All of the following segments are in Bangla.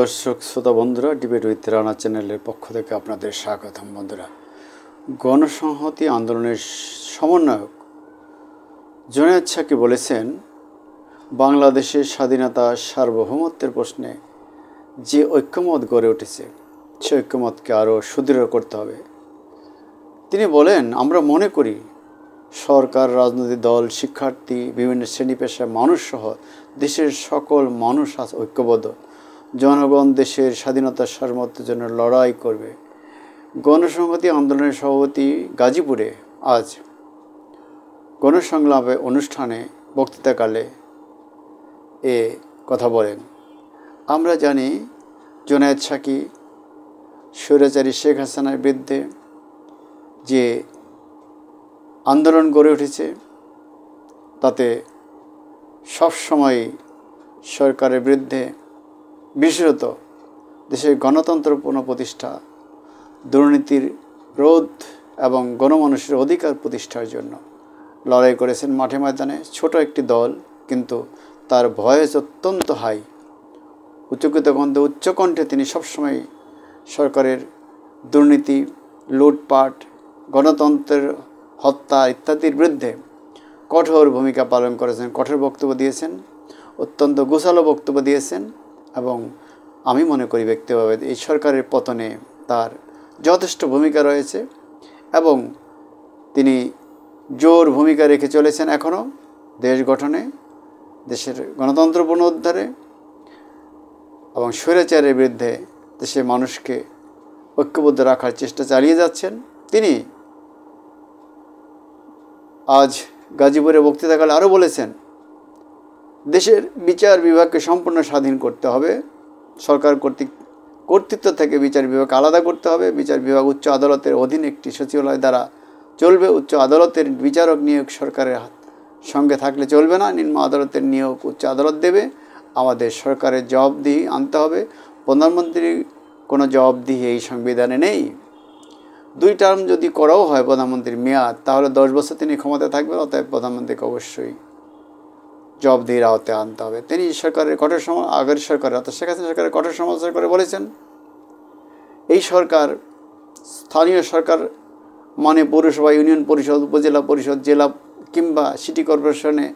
দর্শক শ্রোতা বন্ধুরা, ডিবেট উইথ রানা চ্যানেলের পক্ষ থেকে আপনাদের স্বাগতম। বন্ধুরা, গণসংহতি আন্দোলনের সমন্বয়ক জুনায়েদ সাকি বলেছেন, বাংলাদেশের স্বাধীনতা সার্বভৌমত্বের প্রশ্নে যে ঐক্যমত গড়ে উঠেছে সে ঐক্যমতকে আরও সুদৃঢ় করতে হবে। তিনি বলেন, আমরা মনে করি সরকার, রাজনৈতিক দল, শিক্ষার্থী, বিভিন্ন শ্রেণী পেশার মানুষসহ দেশের সকল মানুষ আজ ঐক্যবদ্ধ। জনগণ দেশের স্বাধীনতার সার্বভৌমত্বের জন্য লড়াই করবে। গণসংহতি আন্দোলনের সভাপতি গাজীপুরে আজ গণসংলাপে অনুষ্ঠানে বক্তৃতাকালে এ কথা বলেন। আমরা জানি জুনায়েদ সাকি স্বৈরাচারী শেখ হাসিনার বিরুদ্ধে যে আন্দোলন গড়ে উঠেছে তাতে সবসময় সরকারের বিরুদ্ধে, বিশেষত দেশের গণতন্ত্র পুনঃপ্রতিষ্ঠা, দুর্নীতির রোধ এবং গণমানুষের অধিকার প্রতিষ্ঠার জন্য লড়াই করেছেন মাঠে ময়দানে। ছোট একটি দল, কিন্তু তার ভয়েস অত্যন্ত হাই, উচ্চকণ্ঠে তিনি সবসময় সরকারের দুর্নীতি, লুটপাট, গণতন্ত্রের হত্যা ইত্যাদির বিরুদ্ধে কঠোর ভূমিকা পালন করেছেন, কঠোর বক্তব্য দিয়েছেন, অত্যন্ত গোছালো বক্তব্য দিয়েছেন। এবং আমি মনে করি ব্যক্তিগতভাবে এই সরকারের পতনে তার যথেষ্ট ভূমিকা রয়েছে এবং তিনি জোর ভূমিকা রেখে চলেছেন এখনও দেশ গঠনে, দেশের গণতন্ত্র পুনরুদ্ধারে এবং স্বৈরাচারের বিরুদ্ধে দেশের মানুষকে ঐক্যবদ্ধ রাখার চেষ্টা চালিয়ে যাচ্ছেন। তিনি আজ গাজীপুরে বক্তৃতাকালে আরও বলেছেন, দেশের বিচার বিভাগকে সম্পূর্ণ স্বাধীন করতে হবে, সরকার কর্তৃত্ব থেকে বিচার বিভাগকে আলাদা করতে হবে। বিচার বিভাগ উচ্চ আদালতের অধীনে একটি সচিবালয় দ্বারা চলবে। উচ্চ আদালতের বিচারক নিয়োগ সরকারের সঙ্গে থাকলে চলবে না, নিম্ন আদালতের নিয়োগ উচ্চ আদালত দেবে। আমাদের সরকারের জবাবদিহি আনতে হবে। প্রধানমন্ত্রীর কোনো জবাবদিহি এই সংবিধানে নেই। 2 টার্ম যদি করাও হয় প্রধানমন্ত্রীর মেয়াদ, তাহলে 10 বছর তিনি ক্ষমতায় থাকবেন। অতএব প্রধানমন্ত্রীকে অবশ্যই জবাবদিহির আওতায় আনতে হবে। তিনি সরকারের কঠোর আগের সরকারের অর্থাৎ শেখ হাসিনা সরকারের কঠোর সমালোচনা করে বলেছেন, এই সরকার স্থানীয় সরকার মানে পৌরসভা, ইউনিয়ন পরিষদ, উপজেলা পরিষদ, জেলা কিংবা সিটি কর্পোরেশনে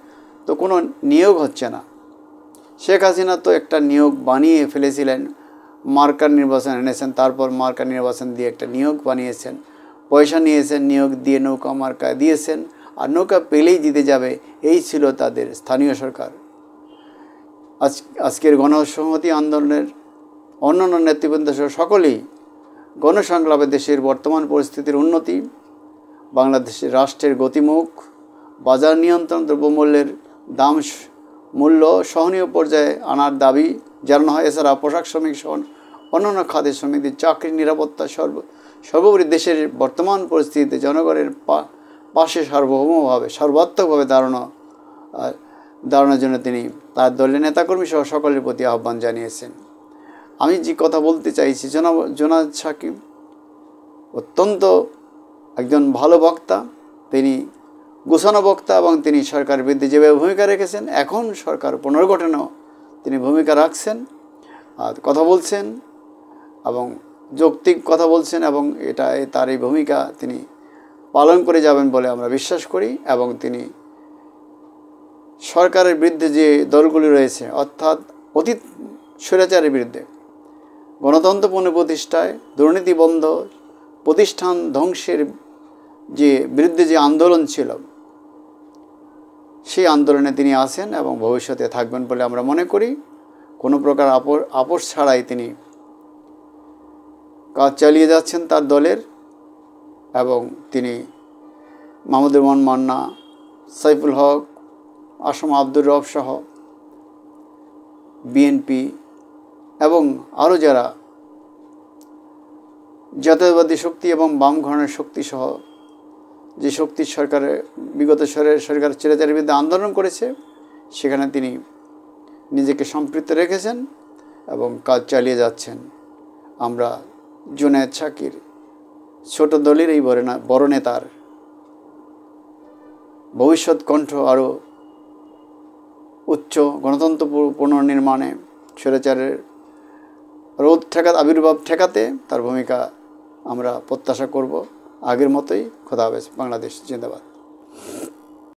তো কোনো নিয়োগ হচ্ছে না। শেখ হাসিনা তো একটা নিয়োগ বানিয়ে ফেলেছিলেন, মার্কার নির্বাচন এনেছেন, তারপর মার্কার নির্বাচন দিয়ে একটা নিয়োগ বানিয়েছেন, পয়সা নিয়েছেন, নিয়োগ দিয়ে নৌকা মার্কা দিয়েছেন, আর নৌকা পেলেই জিতে যাবে, এই ছিল তাদের স্থানীয় সরকার। আজকের গণসংহতি আন্দোলনের অন্যান্য নেতৃবৃন্দ সহ সকলেই গণসংলাপে দেশের বর্তমান পরিস্থিতির উন্নতি, বাংলাদেশের রাষ্ট্রের গতিমুখ, বাজার নিয়ন্ত্রণ, দ্রব্যমূল্যের দাম মূল্য সহনীয় পর্যায়ে আনার দাবি জানানো হয়। এছাড়া পোশাক শ্রমিক সহ অন্যান্য খাতের শ্রমিকদের চাকরির নিরাপত্তা, সর্বোপরি দেশের বর্তমান পরিস্থিতিতে জনগণের পাশে সার্বভৌমভাবে, সর্বাত্মকভাবে দাঁড়ানোর জন্য তিনি তার দলের নেতাকর্মী সহ সকলের প্রতি আহ্বান জানিয়েছেন। আমি যে কথা বলতে চাইছি, জুনায়েদ সাকি অত্যন্ত একজন ভালো বক্তা, তিনি গোছানো বক্তা এবং তিনি সরকারের বিরুদ্ধে যেভাবে ভূমিকা রেখেছেন, এখন সরকার পুনর্গঠনেও তিনি ভূমিকা রাখছেন আর কথা বলছেন এবং যৌক্তিক কথা বলছেন এবং তার এই ভূমিকা তিনি পালন করে যাবেন বলে আমরা বিশ্বাস করি। এবং তিনি সরকারের বিরুদ্ধে যে দলগুলি রয়েছে, অর্থাৎ অতীত স্বৈরাচারের বিরুদ্ধে, গণতন্ত্র পুনঃপ্রতিষ্ঠায়, দুর্নীতি বন্ধ, প্রতিষ্ঠান ধ্বংসের যে বিরুদ্ধে যে আন্দোলন ছিল, সেই আন্দোলনে তিনি আছেন এবং ভবিষ্যতে থাকবেন বলে আমরা মনে করি। কোনো প্রকার আপোষ ছাড়াই তিনি কাজ চালিয়ে যাচ্ছেন তার দলের। এবং তিনি মাহমুদুর রহমান মান্না, সাইফুল হক, আসম আব্দুর রব সহ বিএনপি এবং আরও যারা জাতীয়তাবাদী শক্তি এবং বাম ঘরানার শক্তি সহ যে শক্তি সরকারের বিগত সরকার স্বৈরাচারের বিরুদ্ধে আন্দোলন করেছে, সেখানে তিনি নিজেকে সম্পৃক্ত রেখেছেন এবং কাজ চালিয়ে যাচ্ছেন। আমরা জুনায়েদ সাকির ছোট দলের এই বড় নেতার ভবিষ্যৎ কণ্ঠ আরও উচ্চ গণতন্ত্র পুনর্নির্মাণে, স্বৈরাচারের আবির্ভাব ঠেকাতে তার ভূমিকা আমরা প্রত্যাশা করব আগের মতোই। খোদা হাফেজ। বাংলাদেশ জিন্দাবাদ।